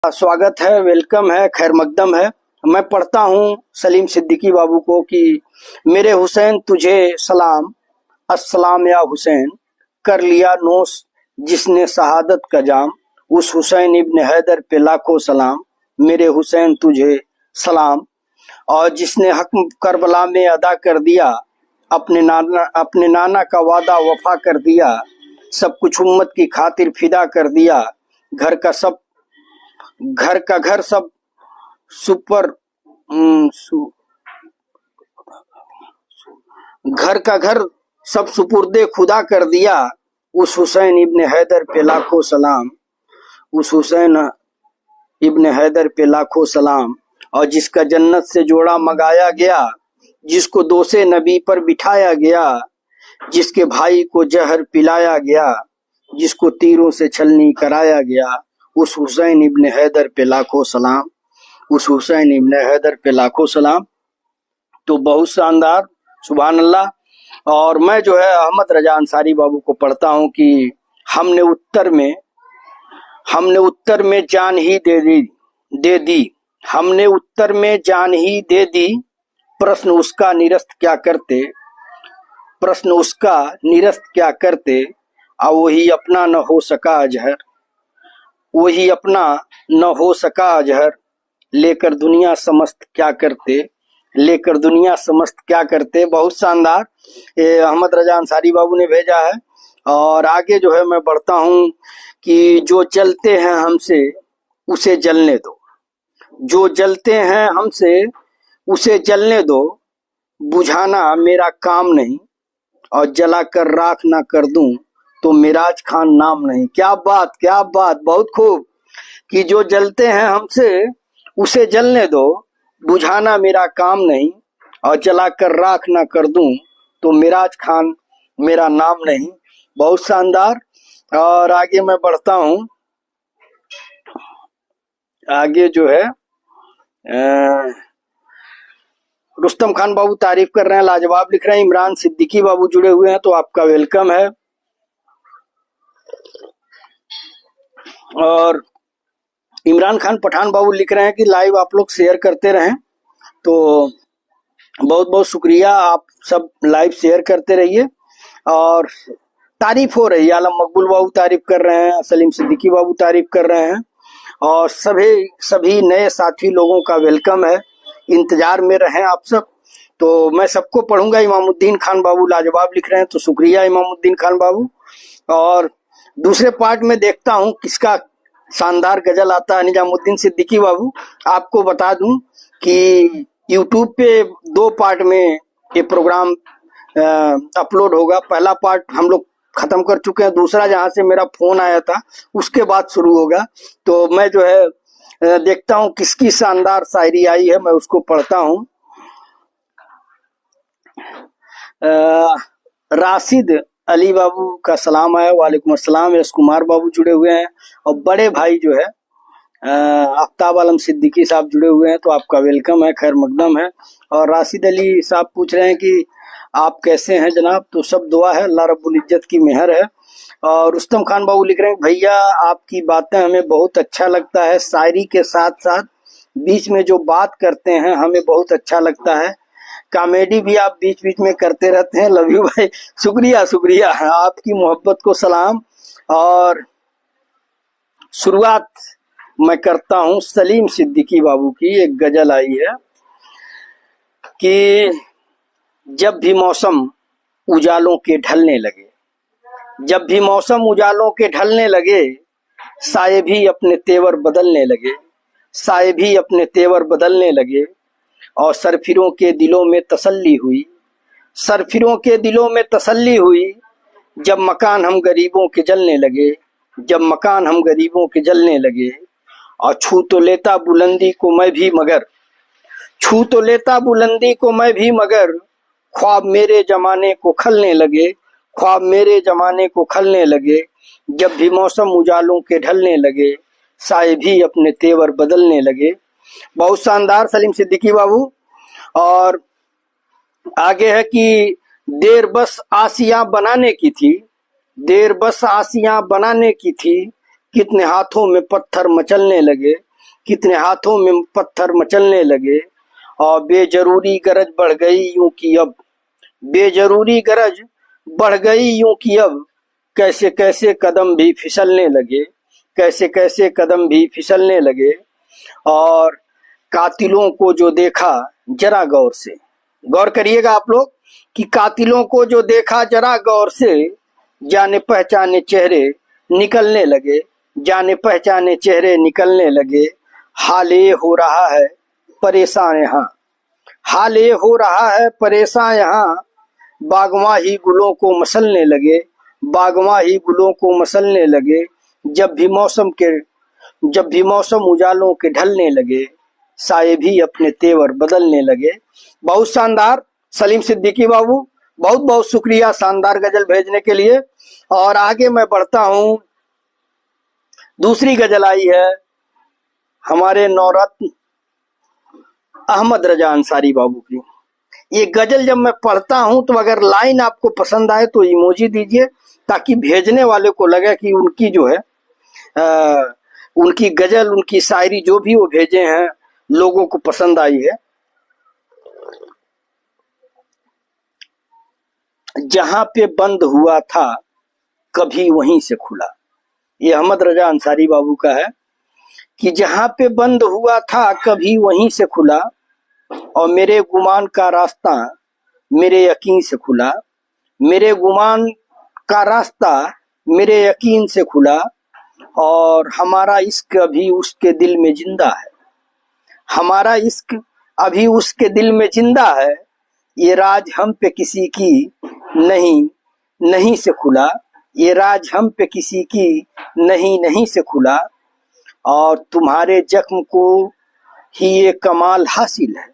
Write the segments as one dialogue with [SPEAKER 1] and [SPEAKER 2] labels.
[SPEAKER 1] स्वागत है, वेलकम है, खैर मकदम है। मैं पढ़ता हूँ सलीम सिद्दीकी बाबू को कि मेरे हुसैन तुझे सलाम, अस्सलाम या हुसैन, कर लिया नोश जिसने शहादत का जाम, उस हुसैन इब्न हैदर पे लाखों सलाम, मेरे हुसैन तुझे सलाम। और जिसने हक करबला में अदा कर दिया, अपने नाना का वादा वफा कर दिया, सब कुछ उम्मत की खातिर फिदा कर दिया, घर का घर सब सुपर घर का घर सब सुपुर्दे खुदा कर दिया, उस हुसैन इब्न हैदर पे लाखों सलाम, उस हुसैन इब्न हैदर पे लाखों सलाम। और जिसका जन्नत से जोड़ा मंगाया गया, जिसको दोषे नबी पर बिठाया गया, जिसके भाई को जहर पिलाया गया, जिसको तीरों से छलनी कराया गया, उस हुसैन इब्न हैदर पे लाखों सलाम, उस हुसैन इब्न हैदर पे लाखों सलाम। तो बहुत शानदार, सुभान अल्लाह। और मैं जो है अहमद रजा अंसारी बाबू को पढ़ता हूँ कि हमने उत्तर में जान ही दे दी, हमने उत्तर में जान ही दे दी, प्रश्न उसका निरस्त क्या करते, प्रश्न उसका निरस्त क्या करते, वही अपना न हो सका अजहर, वही अपना न हो सका अजहर, लेकर दुनिया समस्त क्या करते, लेकर दुनिया समस्त क्या करते। बहुत शानदार, ये अहमद रजा अंसारी बाबू ने भेजा है। और आगे जो है मैं बढ़ता हूँ कि जो जलते हैं हमसे उसे जलने दो, जो जलते हैं हमसे उसे जलने दो, बुझाना मेरा काम नहीं, और जला कर राख ना कर दूं तो मिराज खान नाम नहीं। क्या बात, क्या बात, बहुत खूब। कि जो जलते हैं हमसे उसे जलने दो, बुझाना मेरा काम नहीं, और जला कर राख ना कर दूं तो मिराज खान मेरा नाम नहीं। बहुत शानदार। और आगे मैं बढ़ता हूँ, आगे जो है रुस्तम खान बाबू तारीफ कर रहे हैं, लाजवाब लिख रहे हैं। इमरान सिद्दीकी बाबू जुड़े हुए हैं, तो आपका वेलकम है। और इमरान खान पठान बाबू लिख रहे हैं कि लाइव आप लोग शेयर करते रहें, तो बहुत बहुत शुक्रिया। आप सब लाइव शेयर करते रहिए। और तारीफ हो रही है, आलम मकबूल बाबू तारीफ कर रहे हैं, सलीम सिद्दीकी बाबू तारीफ कर रहे हैं, और सभी नए साथी लोगों का वेलकम है। इंतजार में रहें आप सब। तो मैं सबको पढ़ूंगा। इमामुद्दीन खान बाबू लाजवाब लिख रहे हैं, तो शुक्रिया इमामुद्दीन खान बाबू। और दूसरे पार्ट में देखता हूं किसका शानदार गजल आता है। निजामुद्दीन सिद्दीकी बाबू, आपको बता दूं कि यूट्यूब पे 2 पार्ट में ये प्रोग्राम अपलोड होगा। पहला पार्ट हम लोग खत्म कर चुके हैं, दूसरा जहां से मेरा फोन आया था उसके बाद शुरू होगा। तो मैं जो है देखता हूं किसकी शानदार शायरी आई है, मैं उसको पढ़ता हूं। राशिद अली बाबू का सलाम आया, वालेकुम अस्सलाम। यश कुमार बाबू जुड़े हुए हैं, और बड़े भाई जो है आफ्ताब आलम सिद्दीकी साहब जुड़े हुए हैं, तो आपका वेलकम है, खैर मकदम है। और राशिद अली साहब पूछ रहे हैं कि आप कैसे हैं जनाब, तो सब दुआ है, अल्लाह रब्बुल इज्जत की मेहर है। और रुस्तम खान बाबू लिख रहे हैं भैया आपकी बातें हमें बहुत अच्छा लगता है, शायरी के साथ साथ बीच में जो बात करते हैं हमें बहुत अच्छा लगता है, कॉमेडी भी आप बीच बीच में करते रहते हैं। लव यू भाई, शुक्रिया शुक्रिया, आपकी मोहब्बत को सलाम। और शुरुआत मैं करता हूं सलीम सिद्दीकी बाबू की। एक गजल आई है कि जब भी मौसम उजालों के ढलने लगे, जब भी मौसम उजालों के ढलने लगे, साये भी अपने तेवर बदलने लगे, साये भी अपने तेवर बदलने लगे, और सरफिरों के दिलों में तसल्ली हुई, सरफिरों के दिलों में तसल्ली हुई, जब मकान हम गरीबों के जलने लगे, जब मकान हम गरीबों के जलने लगे। और छू तो लेता बुलंदी को मैं भी मगर, छू तो लेता बुलंदी को मैं भी मगर, ख्वाब मेरे जमाने को खलने लगे, ख्वाब मेरे जमाने को खलने लगे, जब भी मौसम उजालों के ढलने लगे, साए भी अपने तेवर बदलने लगे। बहुत शानदार सलीम सिद्दीकी बाबू। और आगे है कि देर बस आसियां बनाने की थी, देर बस आसियां बनाने की थी, कितने हाथों में पत्थर मचलने लगे, कितने हाथों में पत्थर मचलने लगे, और बेजरूरी गरज बढ़ गई यूं कि अब, बेजरूरी गरज बढ़ गई यूं कि अब, कैसे कैसे कदम भी फिसलने लगे, कैसे कैसे कदम भी फिसलने लगे। और कातिलों को जो देखा जरा गौर से, गौर करिएगा आप लोग कि कातिलों को जो देखा जरा गौर से, जाने पहचाने चेहरे निकलने लगे, जाने पहचाने चेहरे निकलने लगे। हाल ये हो रहा है परेशान यहाँ, हाल ये हो रहा है परेशान यहाँ, बागवा ही गुलों को मसलने लगे, बागवा ही गुलों को मसलने लगे। जब भी मौसम उजालों के ढलने लगे, साये भी अपने तेवर बदलने लगे। बहुत शानदार सलीम सिद्दीकी बाबू, बहुत बहुत शुक्रिया शानदार गजल भेजने के लिए। और आगे मैं बढ़ता हूं, दूसरी गजल आई है हमारे नौरत्न अहमद रजा अंसारी बाबू की। ये गजल जब मैं पढ़ता हूं तो अगर लाइन आपको पसंद आए तो इमोजी दीजिए, ताकि भेजने वाले को लगे कि उनकी जो है उनकी गजल, उनकी शायरी जो भी वो भेजे हैं लोगों को पसंद आई है। जहां पे बंद हुआ था कभी वहीं से खुला, ये अहमद रजा अंसारी बाबू का है कि जहां पे बंद हुआ था कभी वहीं से खुला, और मेरे गुमान का रास्ता मेरे यकीन से खुला, मेरे गुमान का रास्ता मेरे यकीन से खुला। और हमारा इश्क अभी उसके दिल में जिंदा है, हमारा इश्क अभी उसके दिल में जिंदा है, ये राज हम पे किसी की नहीं से खुला, ये राज हम पे किसी की नहीं से खुला। और तुम्हारे जख्म को ही ये कमाल हासिल है,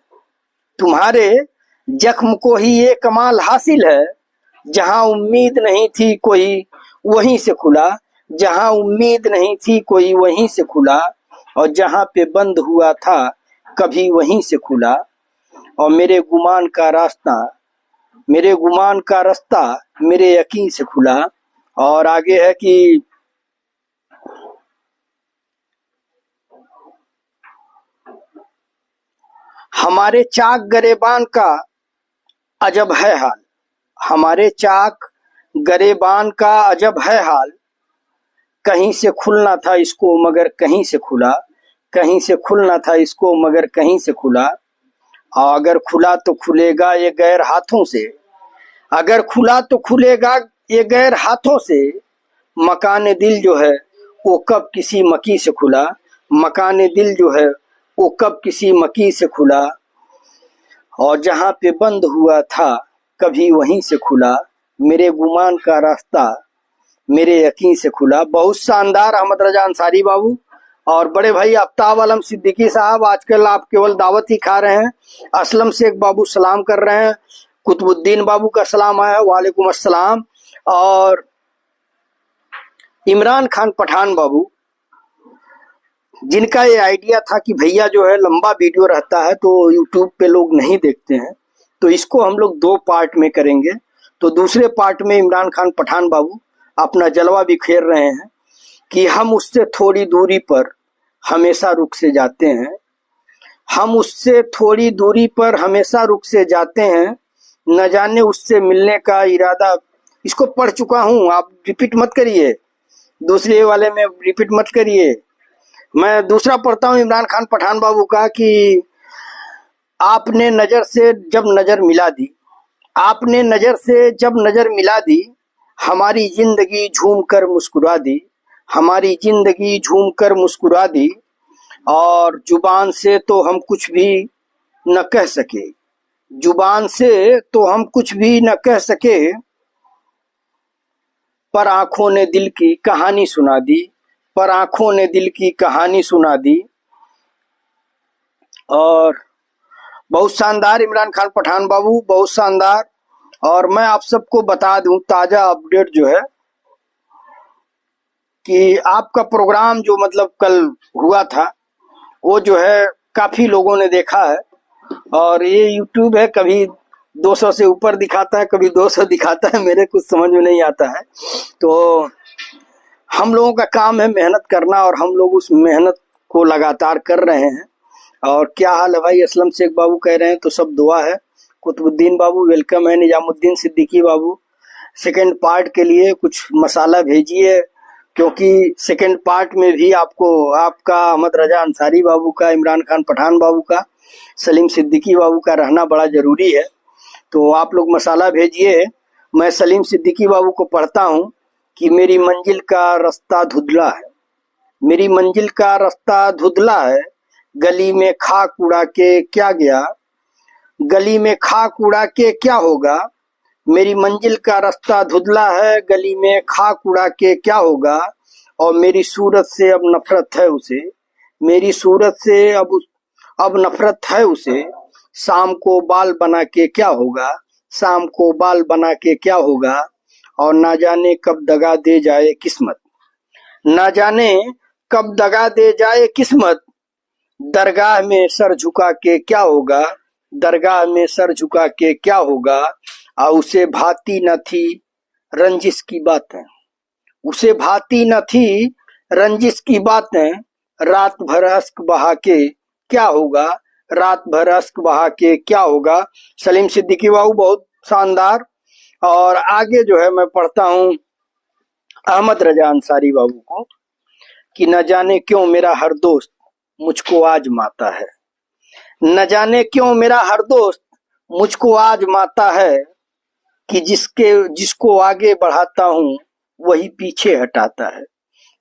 [SPEAKER 1] तुम्हारे जख्म को ही ये कमाल हासिल है, जहां उम्मीद नहीं थी कोई वहीं से खुला, जहां उम्मीद नहीं थी कोई वहीं से खुला, और जहां पे बंद हुआ था कभी वहीं से खुला। और मेरे गुमान का रास्ता मेरे यकीन से खुला। और आगे है कि हमारे चाक गरेबान का अजब है हाल, हमारे चाक गरेबान का अजब है हाल, कहीं से खुलना था इसको मगर कहीं से खुला, कहीं से खुलना था इसको मगर कहीं से खुला। और अगर खुला तो खुलेगा ये गैर हाथों से, अगर खुला तो खुलेगा ये गैर हाथों से, मकान दिल जो है वो कब किसी मकी से खुला, मकान दिल जो है वो कब किसी मकी से खुला। और जहां पे बंद हुआ था कभी वहीं से खुला, मेरे गुमान का रास्ता मेरे यकीन से खुला। बहुत शानदार अहमद रजा अंसारी बाबू। और बड़े भाई आफ्ताब आलम सिद्दीकी साहब, आजकल आप केवल दावत ही खा रहे हैं। असलम शेख बाबू सलाम कर रहे हैं, कुतुबुद्दीन बाबू का सलाम आया, वालेकुम अस्सलाम। और इमरान खान पठान बाबू, जिनका ये आइडिया था कि भैया जो है लंबा वीडियो रहता है तो यूट्यूब पे लोग नहीं देखते हैं, तो इसको हम लोग 2 पार्ट में करेंगे। तो दूसरे पार्ट में इमरान खान पठान बाबू अपना जलवा बिखेर रहे हैं कि हम उससे थोड़ी दूरी पर हमेशा रुक से जाते हैं, हम उससे थोड़ी दूरी पर हमेशा रुक से जाते हैं, न जाने उससे मिलने का इरादा। इसको पढ़ चुका हूं, आप रिपीट मत करिए, दूसरे वाले में रिपीट मत करिए। मैं दूसरा पढ़ता हूं इमरान खान पठान बाबू का कि आपने नजर से जब नजर मिला दी, आपने नजर से जब नजर मिला दी, हमारी जिंदगी झूम कर मुस्कुरा दी, हमारी जिंदगी झूम कर मुस्कुरा दी। और जुबान से तो हम कुछ भी न कह सके, जुबान से तो हम कुछ भी न कह सके, पर आंखों ने दिल की कहानी सुना दी, पर आंखों ने दिल की कहानी सुना दी। और बहुत शानदार इमरान खान पठान बाबू, बहुत शानदार। और मैं आप सबको बता दूं ताजा अपडेट जो है कि आपका प्रोग्राम जो मतलब कल हुआ था वो जो है काफी लोगों ने देखा है। और ये यूट्यूब है, कभी 200 से ऊपर दिखाता है, कभी 200 दिखाता है, मेरे कुछ समझ में नहीं आता है। तो हम लोगों का काम है मेहनत करना, और हम लोग उस मेहनत को लगातार कर रहे हैं। और क्या हाल है भाई, असलम शेख बाबू कह रहे हैं तो सब दुआ है। कुतुबुद्दीन बाबू वेलकम है। निजामुद्दीन सिद्दीकी बाबू सेकंड पार्ट के लिए कुछ मसाला भेजिए, क्योंकि सेकंड पार्ट में भी आपको आपका अहमद रजा अंसारी बाबू का, इमरान खान पठान बाबू का, सलीम सिद्दीकी बाबू का रहना बड़ा जरूरी है। तो आप लोग मसाला भेजिए। मैं सलीम सिद्दीकी बाबू को पढ़ता हूँ कि मेरी मंजिल का रास्ता धुंधला है, मेरी मंजिल का रास्ता धुंधला है, गली में खाक उड़ा के क्या गया, गली में खाक उड़ा के क्या होगा। मेरी मंजिल का रास्ता धुंधला है, गली में खाक उड़ा के क्या होगा। और मेरी सूरत से अब नफरत है उसे, मेरी सूरत से अब नफरत है उसे। शाम को बाल बना के क्या होगा, शाम को बाल बना के क्या होगा। और ना जाने कब दगा दे जाए किस्मत, ना जाने कब दगा दे जाए किस्मत। दरगाह में सर झुका के क्या होगा, दरगाह में सर झुका के क्या होगा। और उसे भाती न थी रंजिश की बातें, उसे भाती न थी रंजिश की बातें। रात भर अश्क बहा के क्या होगा, रात भर अश्क बहा के क्या होगा। सलीम सिद्दीकी बाबू बहुत शानदार। और आगे जो है मैं पढ़ता हूँ अहमद रजा अंसारी बाबू को कि न जाने क्यों मेरा हर दोस्त मुझको आजमाता है, न जाने क्यों मेरा हर दोस्त मुझको आजमाता है। कि जिसको आगे बढ़ाता हूँ वही पीछे हटाता है,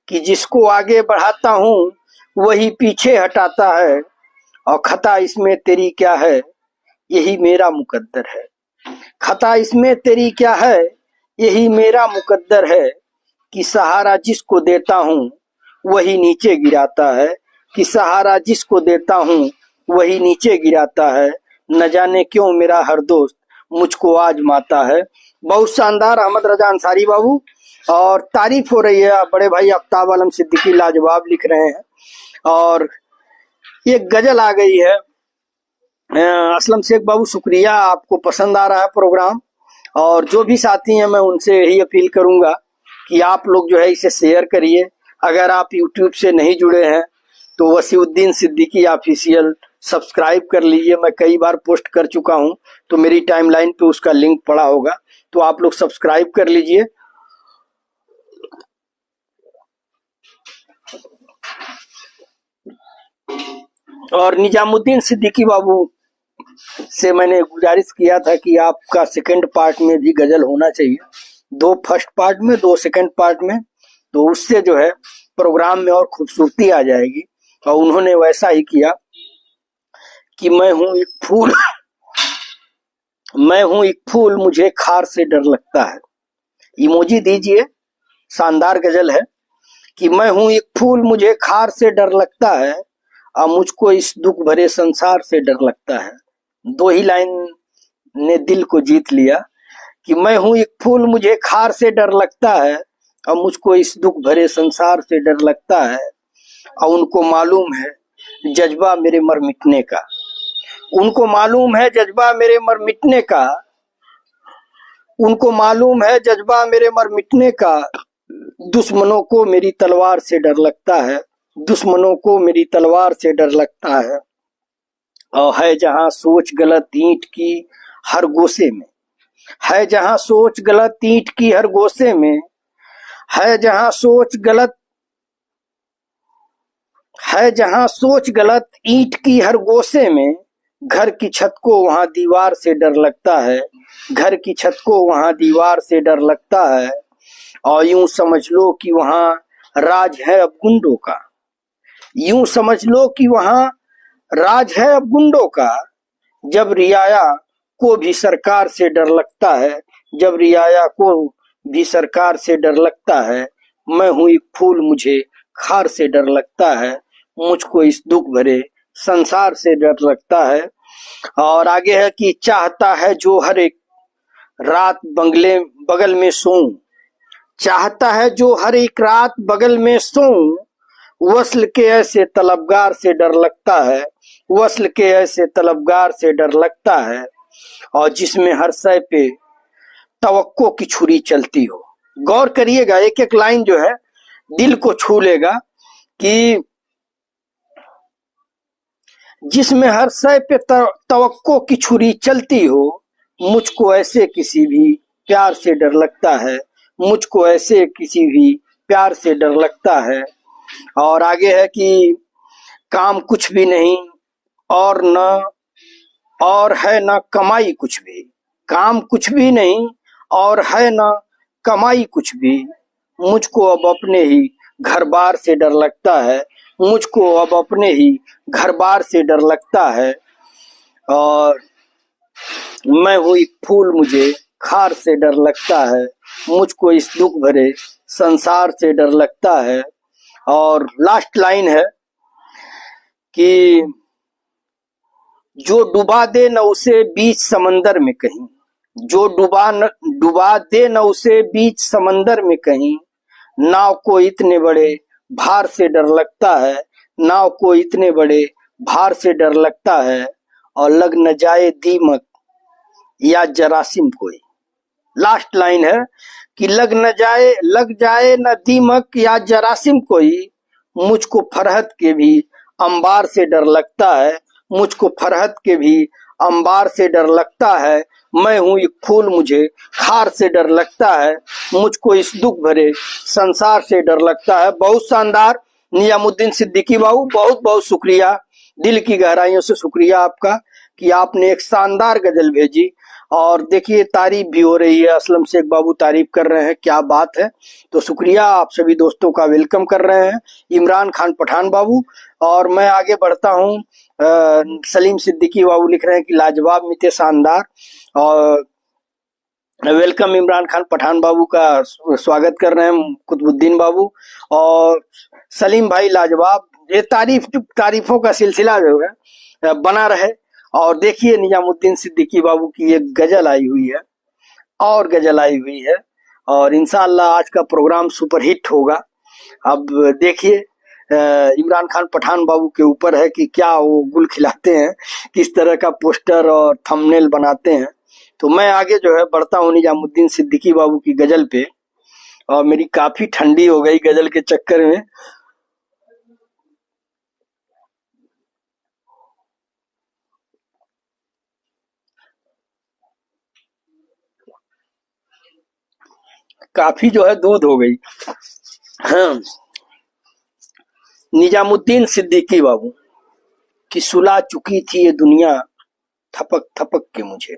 [SPEAKER 1] कि जिसको आगे बढ़ाता हूँ वही पीछे हटाता है। और खता इसमें तेरी क्या है, यही मेरा मुकद्दर है, खता इसमें तेरी क्या है, यही मेरा मुकद्दर है। कि सहारा जिसको देता हूँ वही नीचे गिराता है, कि सहारा जिसको देता हूँ वही नीचे गिराता है। न जाने क्यों मेरा हर दोस्त मुझको आजमाता है। बहुत शानदार अहमद रजा अंसारी बाबू। और तारीफ हो रही है, बड़े भाई आफ्ताब आलम सिद्दीकी लाजवाब लिख रहे हैं। और ये गजल आ गई है। असलम शेख बाबू शुक्रिया, आपको पसंद आ रहा है प्रोग्राम। और जो भी साथी हैं मैं उनसे यही अपील करूंगा कि आप लोग जो है इसे शेयर करिए। अगर आप यूट्यूब से नहीं जुड़े हैं तो वसीउद्दीन सिद्दीकी ऑफिशियल सब्सक्राइब कर लीजिए। मैं कई बार पोस्ट कर चुका हूं, तो मेरी टाइमलाइन पे उसका लिंक पड़ा होगा, तो आप लोग सब्सक्राइब कर लीजिए। और निजामुद्दीन सिद्दीकी बाबू से मैंने गुजारिश किया था कि आपका सेकंड पार्ट में भी गजल होना चाहिए, 2 फर्स्ट पार्ट में 2 सेकंड पार्ट में, तो उससे जो है प्रोग्राम में और खूबसूरती आ जाएगी। और उन्होंने वैसा ही किया कि मैं हूं एक फूल मैं हूं एक फूल मुझे खार से डर लगता है। इमोजी दीजिए, शानदार गजल है कि मैं हूं एक फूल मुझे खार से डर लगता है, और मुझको इस दुख भरे संसार से डर लगता है। 2 ही लाइन ने दिल को जीत लिया कि मैं हूं एक फूल मुझे खार से डर लगता है, और मुझको इस दुख भरे संसार से डर लगता है। और उनको मालूम है जज्बा मेरे मर मिटने का, उनको मालूम है जज्बा मेरे मर मिटने का, उनको मालूम है जज्बा मेरे मर मिटने का। दुश्मनों को मेरी तलवार से डर लगता है, दुश्मनों को मेरी तलवार से डर लगता है। और है जहां सोच गलत ईंट की हर गोसे में, है जहां सोच गलत ईंट की हर गोसे में, है जहां सोच गलत ईंट की हर गोसे में। घर की छत को वहां दीवार से डर लगता है, घर की छत को वहां दीवार से डर लगता है। और यूं समझ लो कि वहां राज है अब गुंडों का, यूं समझ लो कि वहां राज है अब गुंडों का। जब रियाया को भी सरकार से डर लगता है, जब रियाया को भी सरकार से डर लगता है। मैं हूं एक फूल मुझे खार से डर लगता है, मुझको इस दुख भरे संसार से डर लगता है। और आगे है कि चाहता है जो हर एक रात बगल में सोऊं, चाहता है जो हर एक रात बगल में सोऊं। वस्ल के ऐसे तलबगार से डर लगता है, वस्ल के ऐसे तलबगार से डर लगता है। और जिसमें हर शय पे तवक्को की छुरी चलती हो। गौर करिएगा, एक एक लाइन जो है दिल को छू लेगा कि जिसमें हर शय पे तवक्को की छुरी चलती हो, मुझको ऐसे किसी भी प्यार से डर लगता है, मुझको ऐसे किसी भी प्यार से डर लगता है। और आगे है कि काम कुछ भी नहीं और न और है न कमाई कुछ भी, काम कुछ भी नहीं और है न कमाई कुछ भी, मुझको अब अपने ही घर बार से डर लगता है, मुझको अब अपने ही घर बार से डर लगता है। और मैं हूँ एक फूल, मुझे खार से डर लगता है, मुझको इस दुख भरे संसार से डर लगता है। और लास्ट लाइन है कि जो डुबा दे न उसे बीच समंदर में कहीं, जो डुबा दे न उसे बीच समंदर में कहीं, नाव को इतने बड़े भार से डर लगता है, नाव को इतने बड़े भार से डर लगता है। और लग न जाए दीमक या जरासीम कोई, लास्ट लाइन है कि लग जाए न दीमक या जरासीम कोई, मुझको फरहत के भी अंबार से डर लगता है, मुझको फरहत के भी अंबार से डर लगता है। मैं हूँ एक फूल, मुझे खार से डर लगता है, मुझको इस दुख भरे संसार से डर लगता है। बहुत शानदार निजामुद्दीन सिद्दीकी बाबू, बहुत बहुत शुक्रिया, दिल की गहराइयों से शुक्रिया आपका कि आपने एक शानदार गजल भेजी। और देखिए तारीफ भी हो रही है, असलम शेख बाबू तारीफ कर रहे हैं, क्या बात है। तो शुक्रिया, आप सभी दोस्तों का वेलकम कर रहे हैं इमरान खान पठान बाबू। और मैं आगे बढ़ता हूँ। सलीम सिद्दीकी बाबू लिख रहे हैं कि लाजवाब मिते शानदार, और वेलकम इमरान खान पठान बाबू का स्वागत कर रहे हैं कुतुबुद्दीन बाबू। और सलीम भाई लाजवाब, ये तारीफों का सिलसिला जो है बना रहे। और देखिए निजामुद्दीन सिद्दीकी बाबू की एक गजल आई हुई है, और गजल आई हुई है, और इंशाअल्लाह आज का प्रोग्राम सुपरहिट होगा। अब देखिए इमरान खान पठान बाबू के ऊपर है कि क्या वो गुल खिलाते हैं, किस तरह का पोस्टर और थंबनेल बनाते हैं। तो मैं आगे जो है बढ़ता हूँ निजामुद्दीन सिद्दीकी बाबू की गजल पे। और मेरी काफी ठंडी हो गई गजल के चक्कर में। काफी जो है दूध हो गई। हाँ, निजामुद्दीन सिद्दीकी बाबू कि सुला चुकी थी ये दुनिया थपक थपक के मुझे,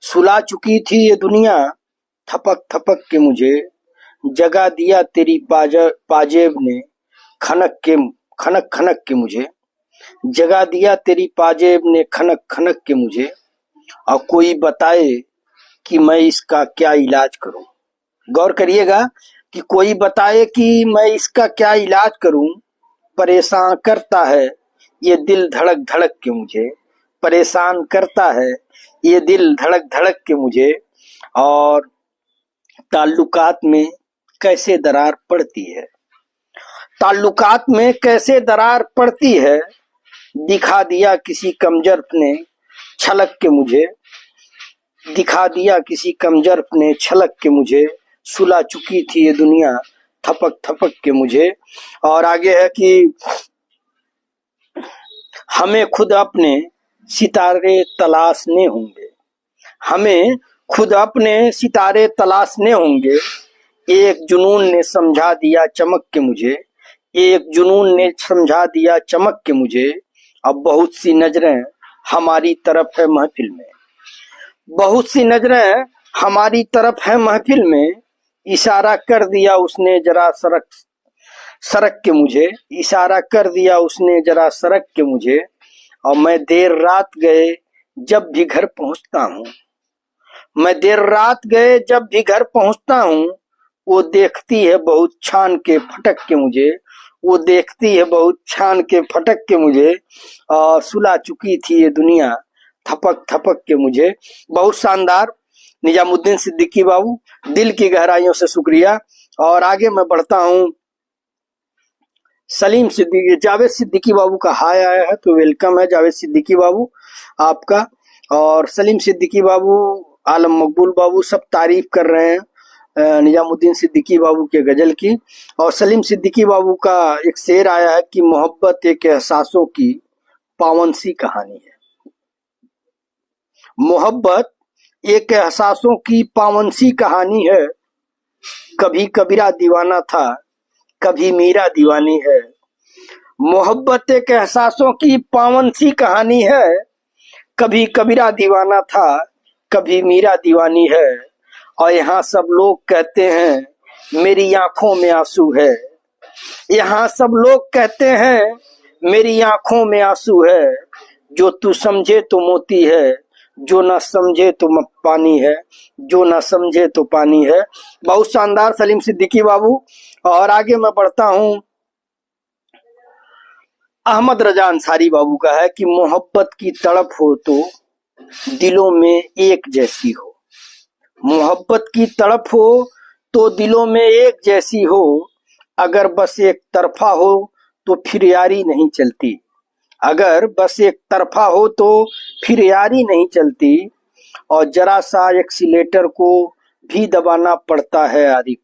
[SPEAKER 1] सुला चुकी थी ये दुनिया थपक थपक के मुझे, जगा दिया तेरी पाजेब ने खनक खनक के मुझे, जगा दिया तेरी पाजेब ने खनक खनक के मुझे। और कोई बताए कि मैं इसका क्या इलाज करूं। गौर करिएगा कि कोई बताए कि मैं इसका क्या इलाज करूं, परेशान करता है ये दिल धड़क धड़क के मुझे, परेशान करता है ये दिल धड़क धड़क के मुझे। और ताल्लुकात में कैसे दरार पड़ती है, ताल्लुकात में कैसे दरार पड़ती है, दिखा दिया किसी कमजोर ने छलक के मुझे, दिखा दिया किसी कमजोर ने छलक के मुझे, सुला चुकी थी ये दुनिया थपक थपक के मुझे। और आगे है कि हमें खुद अपने सितारे तलाशने होंगे, हमें खुद अपने सितारे तलाशने होंगे, एक जुनून ने समझा दिया चमक के मुझे, एक जुनून ने समझा दिया चमक के मुझे। अब बहुत सी नजरें हमारी तरफ है महफिल में, बहुत सी नजरें हमारी तरफ है महफिल में, इशारा कर दिया उसने जरा सरक सरक के मुझे, इशारा कर दिया उसने जरा सरक के मुझे। और मैं देर रात गए जब भी घर पहुंचता हूँ, मैं देर रात गए जब भी घर पहुंचता हूँ, वो देखती है बहुत छान के फटक के मुझे, वो देखती है बहुत छान के फटक के मुझे। और सुला चुकी थी ये दुनिया थपक थपक के मुझे। बहुत शानदार निजामुद्दीन सिद्दीकी बाबू, दिल की गहराइयों से शुक्रिया। और आगे मैं बढ़ता हूँ। सलीम सिद्दीकी, जावेद सिद्दीकी बाबू का हाय आया है, तो वेलकम है जावेद सिद्दीकी बाबू आपका। और सलीम सिद्दीकी बाबू, आलम मकबूल बाबू सब तारीफ कर रहे हैं निजामुद्दीन सिद्दीकी बाबू के गजल की। और सलीम सिद्दीकी बाबू का एक शेर आया है कि मोहब्बत एक एहसासों की पावन सी कहानी है। मोहब्बत एक एहसासों की पावन सी कहानी है। कभी कबीरा दीवाना था, कभी मीरा दीवानी है। मोहब्बत एक एहसासों की पावन सी कहानी है। कभी कबीरा दीवाना था, कभी मीरा दीवानी है। और यहाँ सब लोग कहते हैं मेरी आंखों में आंसू है। यहाँ सब लोग कहते हैं मेरी आंखों में आंसू है। जो तू समझे तो मोती है, जो ना समझे तो पानी है, जो ना समझे तो पानी है। बहुत शानदार सलीम सिद्दीकी बाबू। और आगे मैं बढ़ता हूँ, अहमद रजा अंसारी बाबू का है कि मोहब्बत की तड़प हो तो दिलों में एक जैसी हो। मोहब्बत की तड़प हो तो दिलों में एक जैसी हो। अगर बस एक तरफा हो तो फिर यारी नहीं चलती। अगर बस एक तरफा हो तो फिर यारी नहीं चलती। और जरा सा एक्सीलेटर को भी दबाना पड़ता है आरिफ।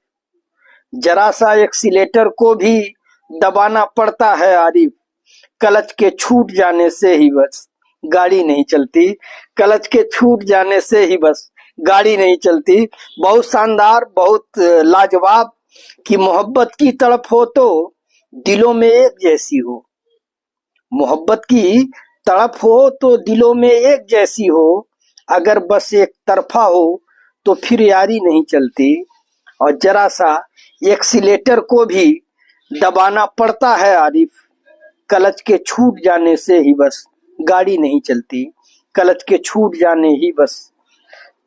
[SPEAKER 1] जरा सा एक्सीलेटर को भी दबाना पड़ता है आरिफ। क्लच के छूट जाने से ही बस गाड़ी नहीं चलती। क्लच के छूट जाने से ही बस गाड़ी नहीं चलती। बहुत शानदार, बहुत लाजवाब कि मोहब्बत की तड़प हो तो दिलों में एक जैसी हो। मोहब्बत की तड़प हो तो दिलों में एक जैसी हो। अगर बस एक तरफा हो तो फिर यारी नहीं चलती। और जरा सा एक्सीलेटर को भी दबाना पड़ता है आरिफ। क्लच के छूट जाने से ही बस गाड़ी नहीं चलती। क्लच के छूट जाने ही बस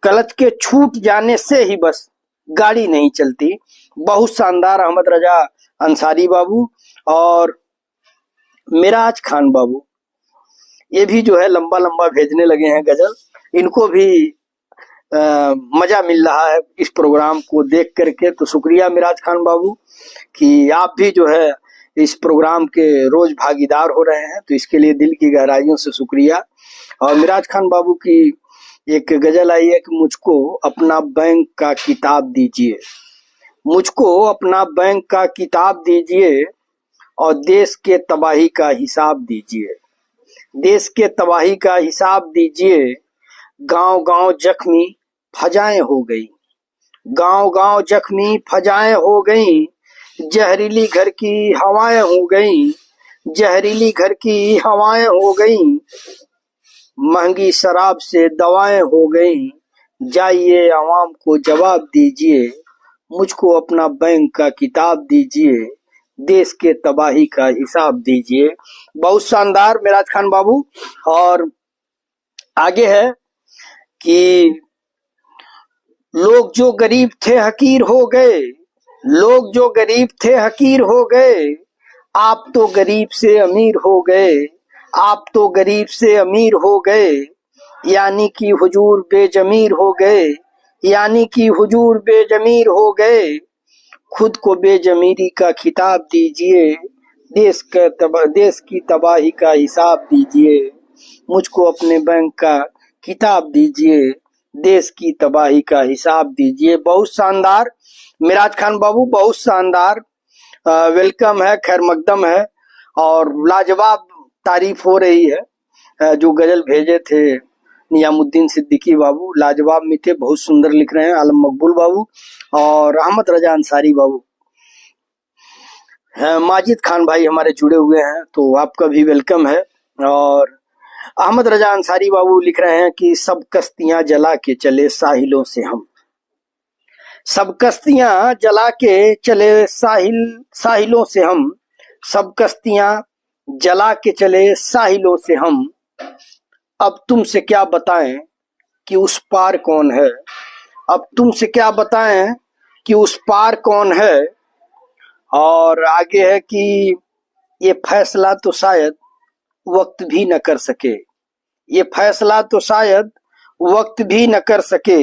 [SPEAKER 1] क्लच के छूट जाने से ही बस गाड़ी नहीं चलती। बहुत शानदार अहमद रजा अंसारी बाबू। और मिराज खान बाबू ये भी जो है लंबा लंबा भेजने लगे हैं गजल। इनको भी मजा मिल रहा है इस प्रोग्राम को देख करके। तो शुक्रिया मिराज खान बाबू कि आप भी जो है इस प्रोग्राम के रोज भागीदार हो रहे हैं, तो इसके लिए दिल की गहराइयों से शुक्रिया। और मिराज खान बाबू की एक गजल आई है कि मुझको अपना बैंक का किताब दीजिए। मुझको अपना बैंक का किताब दीजिए और देश के तबाही का हिसाब दीजिए। देश के तबाही का हिसाब दीजिए। गांव गांव जख्मी फजाएं हो गई। गांव गांव जख्मी फजाएं हो गई। जहरीली घर की हवाएं हो गई। जहरीली घर की हवाएं हो गई। महंगी शराब से दवाएं हो गई। जाइए आवाम को जवाब दीजिए। मुझको अपना बैंक का किताब दीजिए। देश के तबाही का हिसाब दीजिए। बहुत शानदार मिराज खान बाबू। और आगे है कि लोग जो गरीब थे हकीर हो गए। लोग जो गरीब थे हकीर हो गए। आप तो गरीब से अमीर हो गए। आप तो गरीब से अमीर हो गए। यानी कि हुजूर बेजमीर हो गए। यानी कि हुजूर बेजमीर हो गए। खुद को बेजमीरी का खिताब दीजिए। देश की तबाही का हिसाब दीजिए। मुझको अपने बैंक का किताब दीजिए। देश की तबाही का हिसाब दीजिए। बहुत शानदार मिराज खान बाबू, बहुत शानदार। वेलकम है, खैर मकदम है। और लाजवाब तारीफ हो रही है। जो गजल भेजे थे नियामुद्दीन सिद्दीकी बाबू, लाजवाब मीठे, बहुत सुंदर लिख रहे हैं। आलम मकबूल बाबू और अहमद रजा अंसारी बाबू। माजिद खान भाई हमारे जुड़े हुए हैं, तो आपका भी वेलकम है। और अहमद रजा अंसारी बाबू लिख रहे हैं कि सब कश्तियां जला के चले साहिलों से हम। सब कश्तियां जला के चले साहिलों से हम। सब कश्तियां जला के चले साहिलों से हम। अब तुमसे क्या बताएं कि उस पार कौन है। अब तुमसे क्या बताएं कि उस पार कौन है। और आगे है कि ये फैसला तो शायद वक्त भी न कर सके। ये फैसला तो शायद वक्त भी न कर सके।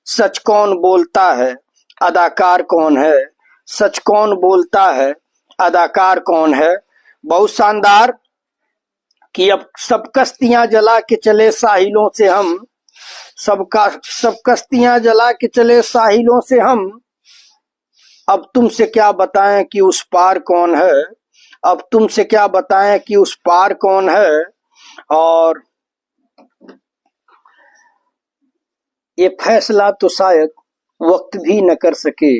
[SPEAKER 1] सच कौन बोलता है, अदाकार कौन है। सच कौन बोलता है, अदाकार कौन है। बहुत शानदार कि अब सब कश्तियां जला के चले साहिलों से हम। सब कश्तियां जला के चले साहिलों से हम। अब तुमसे क्या बताएं कि उस पार कौन है। अब तुमसे क्या बताएं कि उस पार कौन है। और ये फैसला तो शायद वक्त भी न कर सके,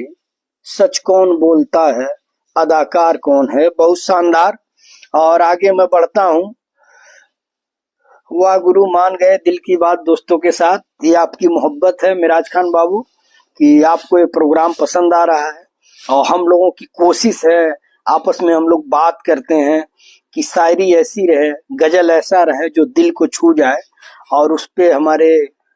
[SPEAKER 1] सच कौन बोलता है, अदाकार कौन है। बहुत शानदार। और आगे मैं बढ़ता हूँ। वाह गुरु मान गए दिल की बात दोस्तों के साथ। ये आपकी मोहब्बत है मिराज खान बाबू कि आपको ये प्रोग्राम पसंद आ रहा है, और हम लोगों की कोशिश है, आपस में हम लोग बात करते हैं कि शायरी ऐसी रहे, गजल ऐसा रहे जो दिल को छू जाए। और उस पे हमारे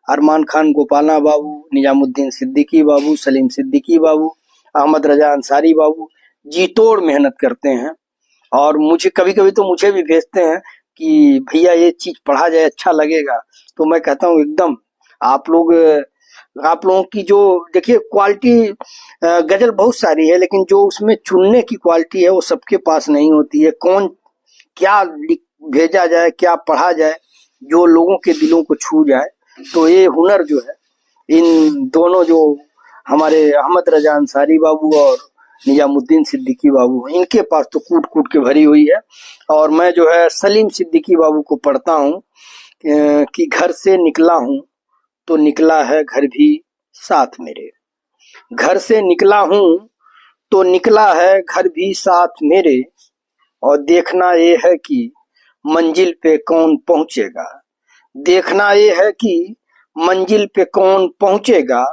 [SPEAKER 1] अरमान खान गोपाला बाबू, निजामुद्दीन सिद्दीकी बाबू, सलीम सिद्दीकी बाबू, अहमद रजा अंसारी बाबू जी तोड़ मेहनत करते हैं। और मुझे कभी कभी तो मुझे भी भेजते हैं कि भैया ये चीज पढ़ा जाए, अच्छा लगेगा। तो मैं कहता हूँ एकदम आप लोगों की जो देखिए क्वालिटी, गजल बहुत सारी है, लेकिन जो उसमें चुनने की क्वालिटी है वो सबके पास नहीं होती है। कौन क्या भेजा जाए, क्या पढ़ा जाए जो लोगों के दिलों को छू जाए। तो ये हुनर जो है इन दोनों, जो हमारे अहमद रजा अंसारी बाबू और निजामुद्दीन सिद्दीकी बाबू, इनके पास तो कूट कूट के भरी हुई है। और मैं जो है सलीम सिद्दीकी बाबू को पढ़ता हूँ कि घर से निकला हूँ तो निकला है घर भी साथ मेरे। घर से निकला हूँ तो निकला है घर भी साथ मेरे, और देखना ये है कि मंजिल पे कौन पहुंचेगा। देखना ये है कि मंजिल पे कौन पहुंचेगा,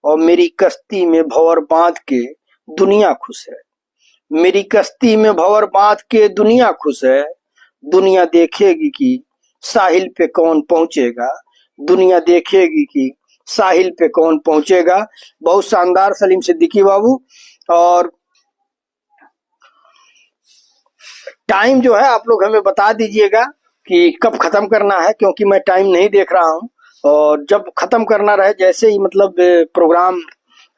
[SPEAKER 1] और मेरी कश्ती में भंवर बांध के दुनिया खुश है। मेरी कश्ती में भंवर बांध के दुनिया खुश है। दुनिया देखेगी कि साहिल पे कौन पहुंचेगा। दुनिया देखेगी कि साहिल पे कौन पहुंचेगा। बहुत शानदार सलीम सिद्दीकी बाबू। और टाइम जो है आप लोग हमें बता दीजिएगा कि कब खत्म करना है, क्योंकि मैं टाइम नहीं देख रहा हूं। और जब खत्म करना रहे, जैसे ही मतलब प्रोग्राम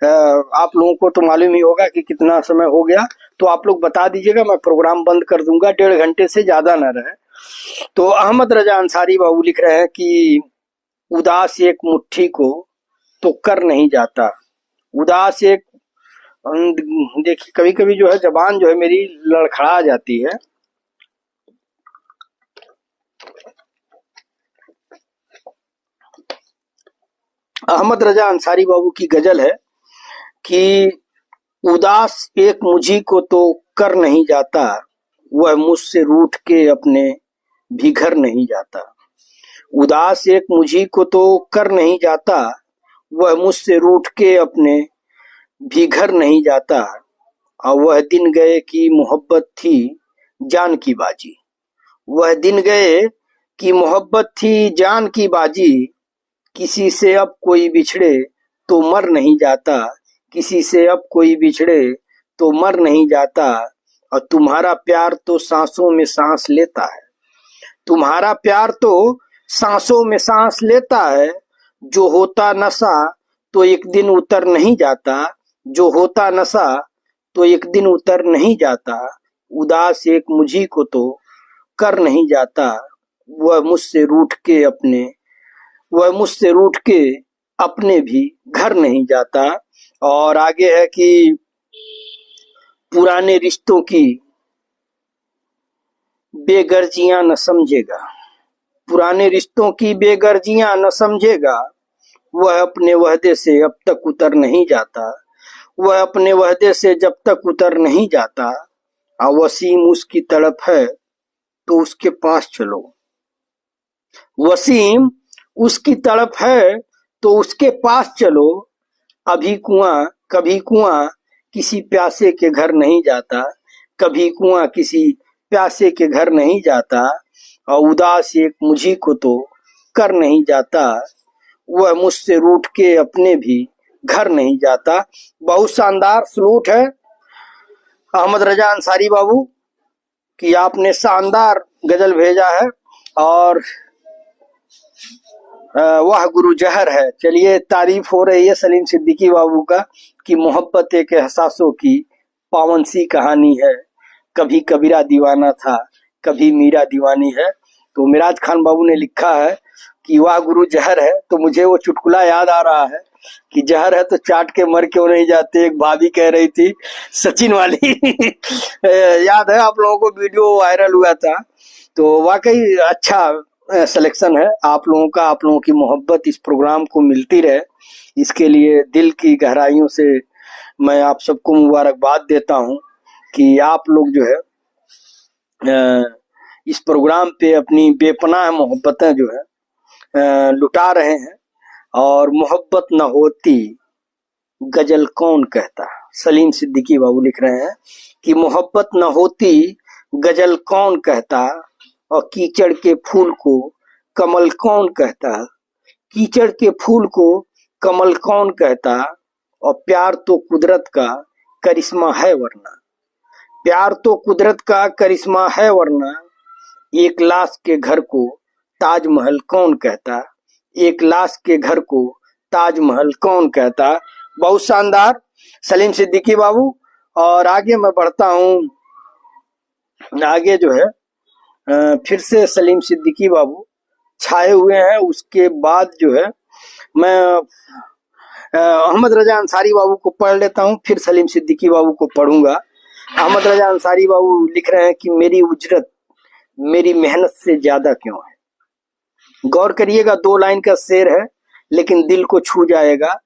[SPEAKER 1] आप लोगों को तो मालूम ही होगा कि कितना समय हो गया, तो आप लोग बता दीजिएगा, मैं प्रोग्राम बंद कर दूंगा। 1.5 घंटे से ज्यादा न रहे। तो अहमद रजा अंसारी बाबू लिख रहे हैं कि उदास एक मुट्ठी को तो कर नहीं जाता। उदास एक, देखिए कभी कभी जो है जबान जो है मेरी लड़खड़ा जाती है। अहमद रजा अंसारी बाबू की गजल है कि उदास एक मुझी को तो कर नहीं जाता, वह मुझसे रूठ के अपने भी घर नहीं जाता। उदास एक मुझी को तो कर नहीं जाता, वह मुझसे रूठ के अपने भी घर नहीं जाता। और वह दिन गए कि मोहब्बत थी जान की बाजी। वह दिन गए कि मोहब्बत थी जान की बाजी। किसी से अब कोई बिछड़े तो मर नहीं जाता। किसी से अब कोई बिछड़े तो मर नहीं जाता। और तुम्हारा प्यार तो सांसों में सांस लेता है। तुम्हारा प्यार तो सांसों में सांस लेता है। जो होता नशा तो एक दिन उतर नहीं जाता। जो होता नशा तो एक दिन उतर नहीं जाता। उदास एक मुझी को तो कर नहीं जाता, वह मुझसे रूठ के अपने भी घर नहीं जाता। और आगे है कि पुराने रिश्तों की बेगर्जियां न समझेगा। पुराने रिश्तों की बेगर्जियां न समझेगा। वह अपने वहदे से अब तक उतर नहीं जाता। वह अपने वहदे से जब तक उतर नहीं जाता। और वसीम उसकी तड़प है तो उसके पास चलो। वसीम उसकी तड़प है तो उसके पास चलो। अभी कुआं कभी कुआं किसी प्यासे के घर नहीं जाता। कभी कुआं किसी प्यासे के घर नहीं जाता। और उदास एक मुझी को तो कर नहीं जाता, वह मुझसे रूठ के अपने भी घर नहीं जाता। बहुत शानदार सलूट है अहमद रजा अंसारी बाबू कि आपने शानदार गजल भेजा है। और वह गुरु जहर है। चलिए, तारीफ हो रही है सलीम सिद्दीकी बाबू का कि मोहब्बत एक एहसासों की पावन सी कहानी है। कभी कबीरा दीवाना था, कभी मीरा दीवानी है। तो मिराज खान बाबू ने लिखा है कि वह गुरु जहर है। तो मुझे वो चुटकुला याद आ रहा है कि जहर है तो चाट के मर क्यों नहीं जाते। एक भाभी कह रही थी सचिन वाली याद है आप लोगों को, वीडियो वायरल हुआ था। तो वाकई अच्छा सिलेक्शन है आप लोगों का, आप लोगों की मोहब्बत इस प्रोग्राम को मिलती रहे, इसके लिए दिल की गहराइयों से मैं आप सबको मुबारकबाद देता हूं कि आप लोग जो है इस प्रोग्राम पे अपनी बेपनाह मोहब्बतें जो है लुटा रहे हैं। और मोहब्बत न होती गजल कौन कहता, सलीम सिद्दीकी बाबू लिख रहे हैं कि मोहब्बत न होती गजल कौन कहता, और कीचड़ के फूल को कमल कौन कहता, कीचड़ के फूल को कमल कौन कहता, और प्यार तो कुदरत का करिश्मा है वरना, प्यार तो कुदरत का करिश्मा है वरना, एक लाश के घर को ताजमहल कौन कहता, एक लाश के घर को ताजमहल कौन कहता। बहुत शानदार सलीम सिद्दीकी बाबू। और आगे मैं बढ़ता हूँ, आगे जो है फिर से सलीम सिद्दीकी बाबू छाए हुए हैं। उसके बाद जो है मैं अहमद रजा अंसारी बाबू को पढ़ लेता हूँ, फिर सलीम सिद्दीकी बाबू को पढ़ूंगा। अहमद रजा अंसारी बाबू लिख रहे हैं कि मेरी उजरत मेरी मेहनत से ज्यादा क्यों है। गौर करिएगा, 2 लाइन का शेर है लेकिन दिल को छू जाएगा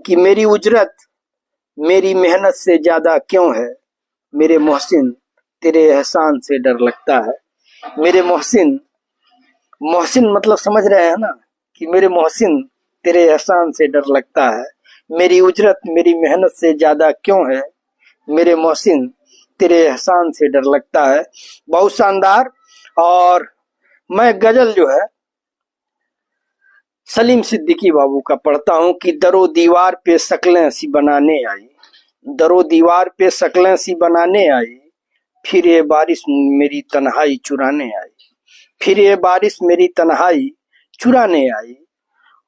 [SPEAKER 1] कि मेरी उजरत मेरी मेहनत से ज्यादा क्यों है, मेरे मोहसिन तेरे एहसान से डर लगता है। मेरे मोहसिन, मोहसिन मतलब समझ रहे हैं ना, कि मेरे मोहसिन तेरे एहसान से डर लगता है, मेरी उजरत मेरी मेहनत से ज्यादा क्यों है, मेरे मोहसिन तेरे एहसान से डर लगता है। बहुत शानदार। और मैं गजल जो है सलीम सिद्दीकी बाबू का पढ़ता हूं कि दरो दीवार पे शक्लें सी बनाने आई, दरो दीवार पे शक्लें सी बनाने आई, फिर ये बारिश मेरी तन्हाई चुराने आई, फिर ये बारिश मेरी तन्हाई चुराने आई।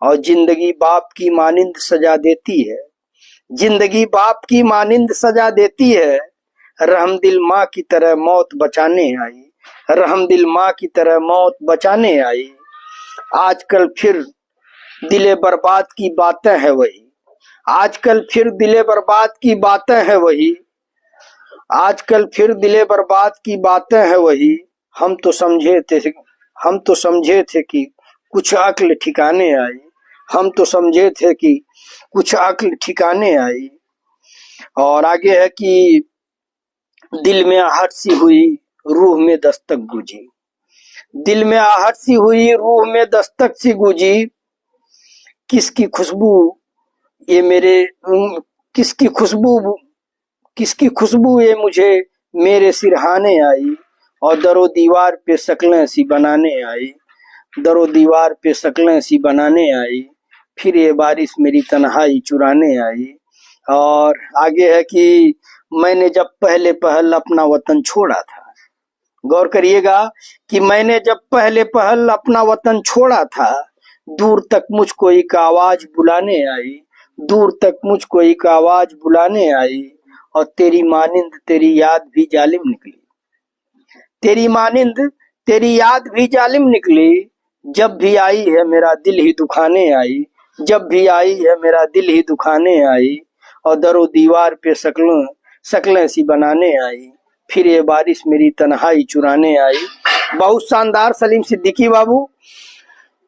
[SPEAKER 1] और जिंदगी बाप की मानिंद सजा देती है, जिंदगी बाप की मानिंद सजा देती है, रहमदिल माँ की तरह मौत बचाने आई, रहमदिल माँ की तरह मौत बचाने आई। आजकल फिर दिले बर्बाद की बातें हैं वही, आजकल फिर दिले बर्बाद की बातें हैं वही, आजकल फिर दिले बर्बाद की बातें हैं वही। हम तो समझे थे कि कुछ अक्ल ठिकाने आई, हम तो समझे थे कि कुछ अक्ल ठिकाने आई। और आगे है कि दिल में आहट सी हुई रूह में दस्तक गुजी, दिल में आहट सी हुई रूह में दस्तक सी गुजी, किसकी खुशबू ये मेरे किसकी खुशबू ये मुझे मेरे सिरहाने आई, और दरो दीवार पे शक्लें सी बनाने आई, दरो दीवार पे शक्लें सी बनाने आई, फिर ये बारिश मेरी तन्हाई चुराने आई। और आगे है कि मैंने जब पहले पहल अपना वतन छोड़ा था, गौर करिएगा कि मैंने जब पहले पहल अपना वतन छोड़ा था, दूर तक मुझको एक आवाज बुलाने आई, दूर तक मुझको एक आवाज बुलाने आई, और तेरी मानिंद तेरी याद भी जालिम निकली, तेरी मानिंद तेरी याद भी जालिम निकली, जब भी आई है मेरा दिल ही दुखाने आई, जब भी आई है मेरा दिल ही दुखाने आई, और दरो दीवार पे शक्लें सी बनाने आई, फिर ये बारिश मेरी तन्हाई चुराने आई। बहुत शानदार सलीम सिद्दीकी बाबू,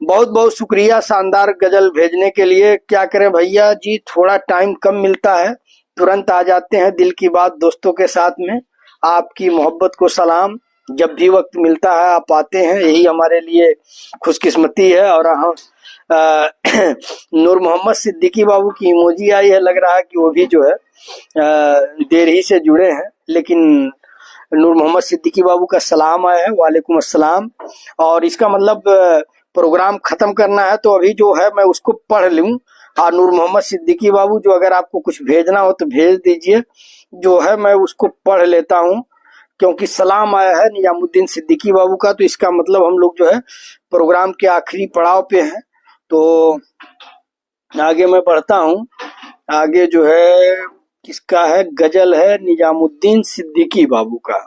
[SPEAKER 1] बहुत बहुत शुक्रिया शानदार गजल भेजने के लिए। क्या करें भैया जी, थोड़ा टाइम कम मिलता है, तुरंत आ जाते हैं दिल की बात दोस्तों के साथ में। आपकी मोहब्बत को सलाम, जब भी वक्त मिलता है आप आते हैं, यही हमारे लिए खुशकिस्मती है। और हम नूर मोहम्मद सिद्दीकी बाबू की इमोजी आई है, लग रहा है कि वो भी जो है देर ही से जुड़े हैं, लेकिन नूर मोहम्मद सिद्दीकी बाबू का सलाम आया है, वालेकुम अस्सलाम। और इसका मतलब प्रोग्राम खत्म करना है, तो अभी जो है मैं उसको पढ़ लूं। और नूर मोहम्मद सिद्दीकी बाबू जो अगर आपको कुछ भेजना हो तो भेज दीजिए, जो है मैं उसको पढ़ लेता हूं, क्योंकि सलाम आया है निजामुद्दीन सिद्दीकी बाबू का, तो इसका मतलब हम लोग जो है प्रोग्राम के आखिरी पड़ाव पे हैं। तो आगे मैं बढ़ता हूं, आगे जो है किसका है, गजल है निजामुद्दीन सिद्दीकी बाबू का।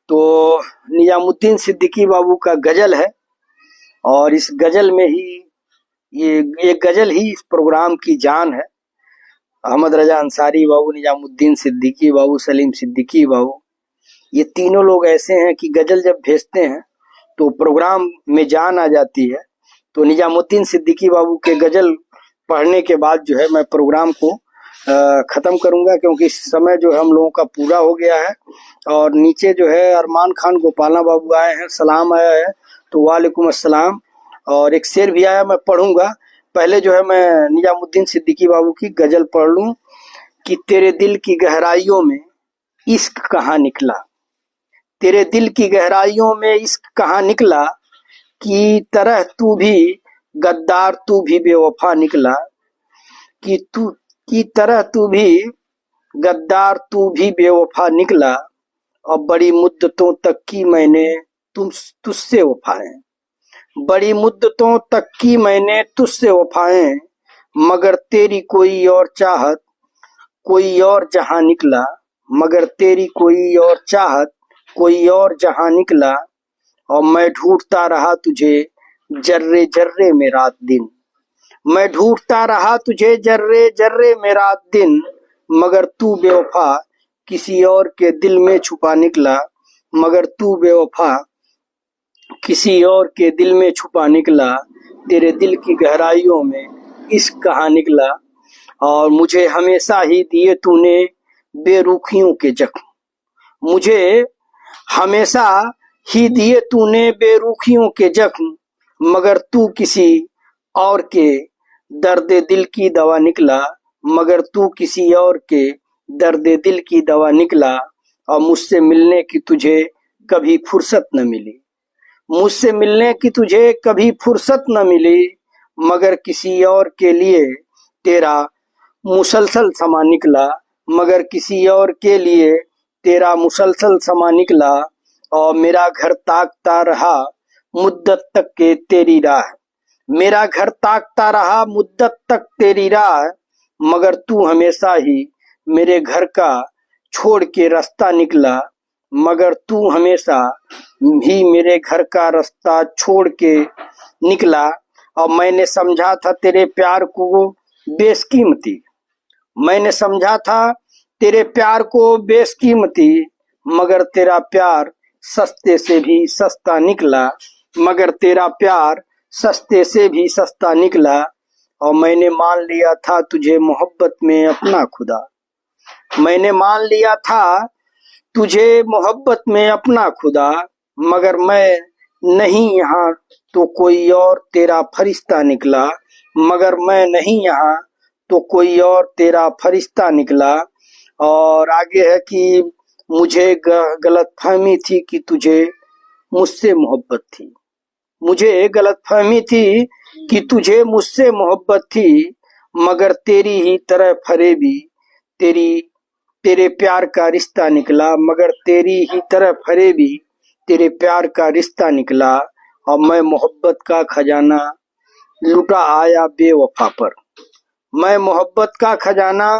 [SPEAKER 1] तो निजामुद्दीन सिद्दीकी बाबू का गजल है, और इस गजल में ही ये गजल ही इस प्रोग्राम की जान है। अहमद रजा अंसारी बाबू, निजामुद्दीन सिद्दीकी बाबू, सलीम सिद्दीकी बाबू, ये तीनों लोग ऐसे हैं कि गजल जब भेजते हैं तो प्रोग्राम में जान आ जाती है। तो निजामुद्दीन सिद्दीकी बाबू के गजल पढ़ने के बाद जो है मैं प्रोग्राम को खत्म करूंगा, क्योंकि इस समय जो है हम लोगों का पूरा हो गया है। और नीचे जो है अरमान खान गोपाला बाबू आए हैं, सलाम आया है, तो वालेकुम अस्सलाम। और एक शेर भी आया, मैं पढ़ूंगा। पहले जो है मैं निजामुद्दीन सिद्दीकी बाबू की गजल पढ़ लूं कि तेरे दिल की गहराइयों में इश्क कहाँ निकला, तेरे दिल की गहराइयों में इश्क कहाँ निकला, की तरह तू भी गद्दार तू भी बेवफा निकला, कि तू की तरह तू भी गद्दार तू भी बेवफा निकला, और बड़ी मुद्दतों तक की मैंने तुझसे वफाएं, बड़ी मुद्दतों तक की मैंने तुझसे वफाएं, मगर तेरी कोई और चाहत कोई और जहां निकला, मगर तेरी कोई और चाहत कोई और जहां निकला, और मैं ढूंढता रहा तुझे जर्रे जर्रे में रात दिन, मैं ढूंढता रहा तुझे जर्रे जर्रे में रात दिन, मगर तू बेवफा किसी और के दिल में छुपा निकला, मगर तू बेवफा किसी और के दिल में छुपा निकला, तेरे दिल की गहराइयों में इश्क कहाँ निकला, और मुझे हमेशा ही दिए तूने बेरुखियों के जख्म, मुझे हमेशा ही दिए तूने बेरुखियों के जख्म, मगर तू किसी और के दर्द दिल की दवा निकला, मगर तू किसी और के दर्द दिल की दवा निकला, और मुझसे मिलने की तुझे कभी फुर्सत न मिली, मुझसे मिलने की तुझे कभी फुर्सत न मिली, मगर किसी और के लिए तेरा मुसलसल समा निकला, मगर किसी और के लिए तेरा मुसलसल समा निकला, और मेरा घर ताकता रहा मुद्दत तक के तेरी राह, मेरा घर ताकता रहा मुद्दत तक तेरी राह, मगर तू हमेशा ही मेरे घर का छोड़ के रास्ता निकला, मगर तू हमेशा ही मेरे घर का रास्ता छोड़ के निकला, और मैंने समझा था तेरे प्यार को बेशकीमती, मैंने समझा था तेरे प्यार को बेशकीमती, मगर तेरा प्यार सस्ते से भी सस्ता निकला, मगर तेरा प्यार सस्ते से भी सस्ता निकला, और मैंने मान लिया था तुझे मोहब्बत में अपना खुदा, मैंने मान लिया था तुझे मोहब्बत में अपना खुदा, मगर मैं नहीं यहाँ तो कोई और तेरा फरिश्ता निकला, मगर मैं नहीं यहाँ तो कोई और तेरा फरिश्ता निकला। और आगे है कि मुझे गलतफहमी थी कि तुझे मुझसे मोहब्बत थी, मुझे गलतफहमी थी कि तुझे मुझसे मोहब्बत थी, मगर तेरी ही तरह फरेबी तेरे प्यार का रिश्ता निकला, मगर तेरी ही तरह फरेबी तेरे प्यार का रिश्ता निकला, और मैं मोहब्बत का खजाना लुटा आया बेवफा पर, मैं मोहब्बत का खजाना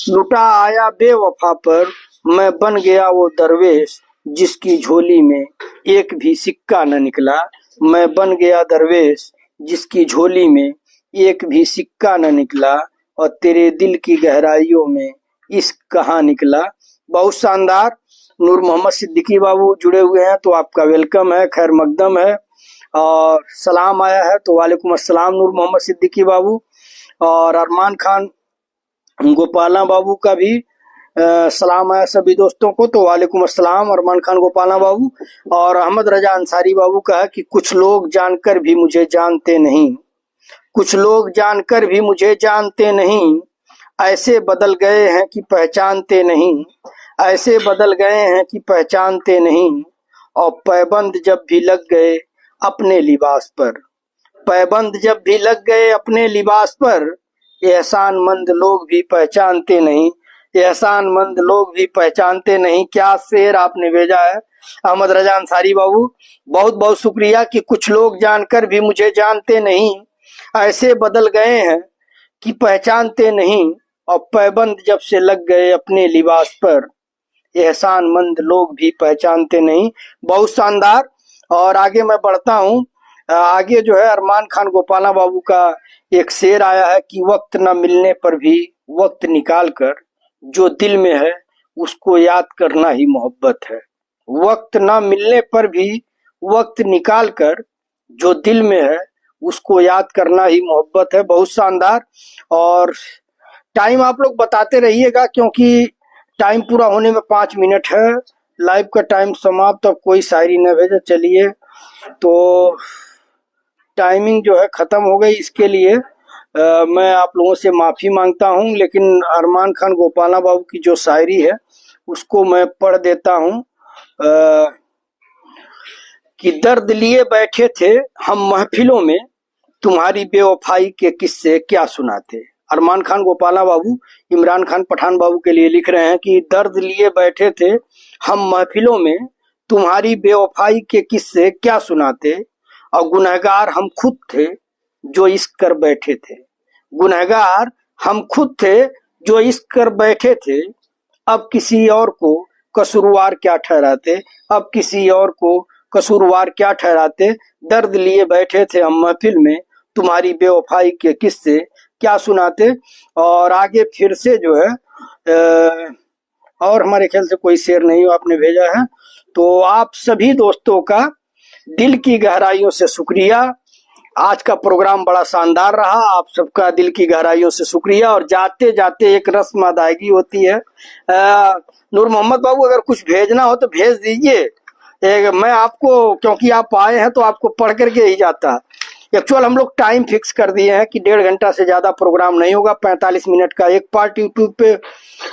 [SPEAKER 1] लुटा आया बेवफा पर, मैं बन गया वो दरवेश जिसकी झोली में एक भी सिक्का न निकला, मैं बन गया दरवेश जिसकी झोली में एक भी सिक्का न निकला, और तेरे दिल की गहराइयों में इश्क कहाँ निकला। बहुत शानदार। नूर मोहम्मद सिद्दीकी बाबू जुड़े हुए हैं तो आपका वेलकम है, खैर मकदम है, और सलाम आया है तो वालेकुम अस्सलाम नूर मोहम्मद सिद्दीकी बाबू। और अरमान खान गोपाला बाबू का भी सलाम आया सभी दोस्तों को, तो वालेकुम अस्सलाम अरमान खान गोपाला बाबू। और अहमद रजा अंसारी बाबू का है कि कुछ लोग जानकर भी मुझे जानते नहीं, कुछ लोग जानकर भी मुझे जानते नहीं, ऐसे बदल गए हैं कि पहचानते नहीं, ऐसे बदल गए हैं कि पहचानते नहीं, और पैबंद जब भी लग गए अपने लिबास पर, पैबंद जब भी लग गए अपने लिबास पर, एहसानमंद लोग भी पहचानते नहीं, एहसानमंद लोग भी पहचानते नहीं। क्या शेर आपने भेजा है अहमद रजा अंसारी बाबू, बहुत बहुत शुक्रिया। कि कुछ लोग जानकर भी मुझे जानते नहीं, ऐसे बदल गए हैं कि पहचानते नहीं, और पैबंद जब से लग गए अपने लिबास पर, एहसानमंद लोग भी पहचानते नहीं। बहुत शानदार। और आगे मैं बढ़ता हूँ आगे जो है अरमान खान गोपाला बाबू का एक शेर आया है कि वक्त न मिलने पर भी वक्त निकाल कर जो दिल में है उसको याद करना ही मोहब्बत है। वक्त न मिलने पर भी वक्त निकाल कर जो दिल में है उसको याद करना ही मोहब्बत है। बहुत शानदार। और टाइम आप लोग बताते रहिएगा क्योंकि टाइम पूरा होने में 5 मिनट है। लाइव का टाइम समाप्त। अब कोई शायरी न भेजे। चलिए, तो टाइमिंग जो है खत्म हो गई। इसके लिए मैं आप लोगों से माफी मांगता हूं, लेकिन अरमान खान गोपाला बाबू की जो शायरी है उसको मैं पढ़ देता हूं कि दर्द लिए बैठे थे हम महफिलों में, तुम्हारी बेवफाई के किस्से क्या सुनाते। अरमान खान गोपाला बाबू इमरान खान पठान बाबू के लिए लिख रहे हैं कि दर्द लिए बैठे थे हम महफिलों में, तुम्हारी बेवफाई के किस्से क्या सुनाते। और गुनहगार हम खुद थे जो इश्क कर बैठे थे। गुनहगार हम खुद थे जो इश्क कर बैठे थे। अब किसी और को कसूरवार क्या ठहराते। अब किसी और को कसूरवार क्या ठहराते। दर्द लिए बैठे थे हम महफिल में, तुम्हारी बेवफाई के किस्से क्या सुनाते। और आगे फिर से जो है और हमारे ख्याल से कोई शेर नहीं आपने भेजा है। तो आप सभी दोस्तों का दिल की गहराइयों से शुक्रिया। आज का प्रोग्राम बड़ा शानदार रहा। आप सबका दिल की गहराइयों से शुक्रिया। और जाते जाते एक रस्म अदायगी होती है। नूर मोहम्मद बाबू अगर कुछ भेजना हो तो भेज दीजिए। मैं आपको, क्योंकि आप आए हैं तो आपको पढ़ करके ही जाता। एक्चुअल हम लोग टाइम फिक्स कर दिए हैं कि 1.5 घंटा से ज्यादा प्रोग्राम नहीं होगा। 45 मिनट का एक पार्ट यूट्यूब पे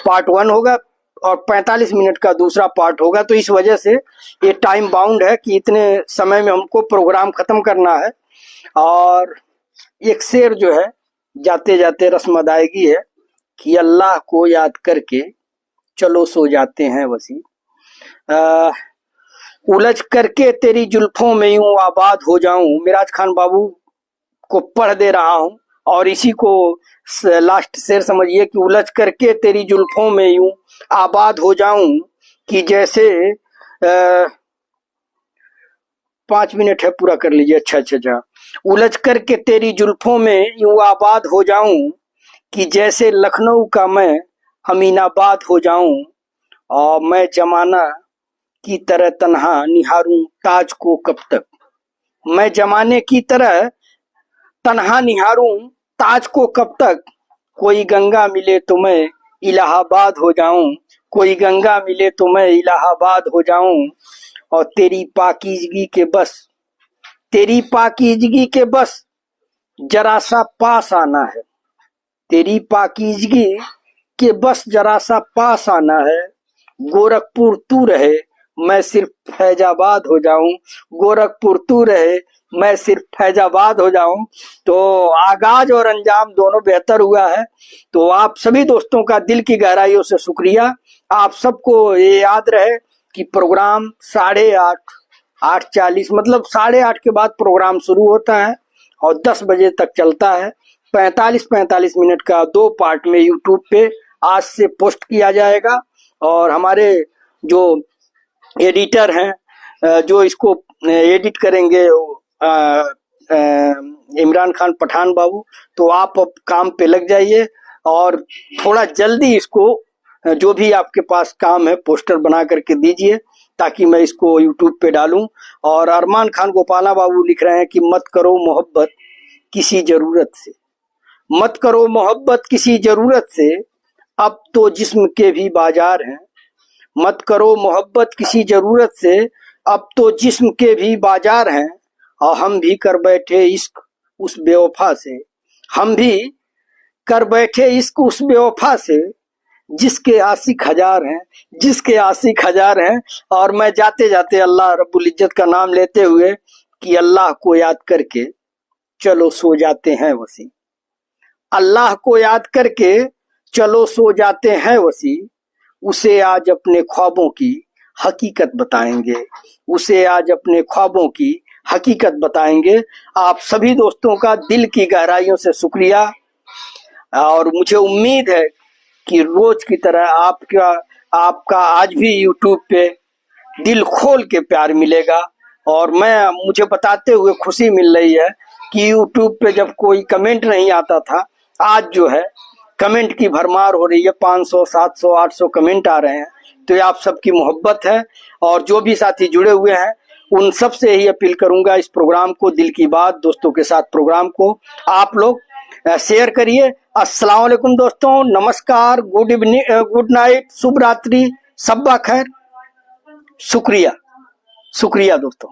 [SPEAKER 1] पार्ट 1 होगा और 45 मिनट का दूसरा पार्ट होगा। तो इस वजह से ये टाइम बाउंड है कि इतने समय में हमको प्रोग्राम खत्म करना है। और एक शेर जो है जाते जाते रस्म अदायगी है कि अल्लाह को याद करके चलो सो जाते हैं वसी। उलझ करके तेरी जुल्फों में यूं आबाद हो जाऊं। मिराज खान बाबू को पढ़ दे रहा हूं और इसी को लास्ट शेर समझिए कि उलझ करके तेरी जुल्फों में यूं आबाद हो जाऊं कि जैसे 5 मिनट है, पूरा कर लीजिए। अच्छा। उलझ करके तेरी जुल्फों में यूं आबाद हो जाऊं कि जैसे लखनऊ का मैं अमीनाबाद हो जाऊं। और मैं जमाना की तरह तन्हा निहारूं ताज को कब तक। मैं जमाने की तरह तन्हा निहारूं ताज को कब तक। कोई गंगा मिले तो मैं इलाहाबाद हो जाऊं। कोई गंगा मिले तो मैं इलाहाबाद हो जाऊं। और तेरी पाकीज़गी के बस, तेरी पाकीज़गी के बस जरा सा पास आना है। तेरी पाकीज़गी के बस जरा सा पास आना है। गोरखपुर तू रहे मैं सिर्फ फैजाबाद हो जाऊं। गोरखपुर तू रहे मैं सिर्फ फैजाबाद हो जाऊं। तो आगाज और अंजाम दोनों बेहतर हुआ है। तो आप सभी दोस्तों का दिल की गहराइयों से शुक्रिया। आप सबको ये याद रहे कि प्रोग्राम 8:30 8:40 मतलब 8:30 के बाद प्रोग्राम शुरू होता है और 10 बजे तक चलता है। 45 मिनट का 2 पार्ट में यूट्यूब पे आज से पोस्ट किया जाएगा। और हमारे जो एडिटर हैं जो इसको एडिट करेंगे इमरान खान पठान बाबू, तो आप अब काम पे लग जाइए और थोड़ा जल्दी इसको जो भी आपके पास काम है पोस्टर बना करके दीजिए ताकि मैं इसको यूट्यूब पे डालूं। और अरमान खान गोपाला बाबू लिख रहे हैं कि मत करो मोहब्बत किसी जरूरत से। मत करो मोहब्बत किसी जरूरत से, अब तो जिस्म के भी बाजार हैं। मत करो मोहब्बत किसी जरूरत से, अब तो जिस्म के भी बाजार हैं। और हम भी कर बैठे इश्क उस बेवफा से। हम भी कर बैठे इश्क उस बेवफा से जिसके आशिक हजार हैं, जिसके आशिक हजार हैं। और मैं जाते जाते अल्लाह रब्बुल इज्जत का नाम लेते हुए कि अल्लाह को याद करके चलो सो जाते हैं वसी। अल्लाह को याद करके चलो सो जाते हैं वसी। उसे आज अपने ख्वाबों की हकीकत बताएंगे। उसे आज अपने ख्वाबों की हकीकत बताएंगे। आप सभी दोस्तों का दिल की गहराइयों से शुक्रिया। और मुझे उम्मीद है कि रोज की तरह आपका आज भी यूट्यूब पे दिल खोल के प्यार मिलेगा। और मुझे बताते हुए खुशी मिल रही है कि YouTube पे जब कोई कमेंट नहीं आता था, आज जो है कमेंट की भरमार हो रही है। 500, 700, 800 कमेंट आ रहे हैं। तो ये आप सबकी मोहब्बत है। और जो भी साथी जुड़े हुए हैं उन सब से ही अपील करूंगा, इस प्रोग्राम को, दिल की बात दोस्तों के साथ प्रोग्राम को आप लोग शेयर करिए। अस्सलाम वालेकुम दोस्तों, नमस्कार, गुड इवनिंग, गुड नाइट, शुभ रात्रि, सब्बा खैर। शुक्रिया दोस्तों।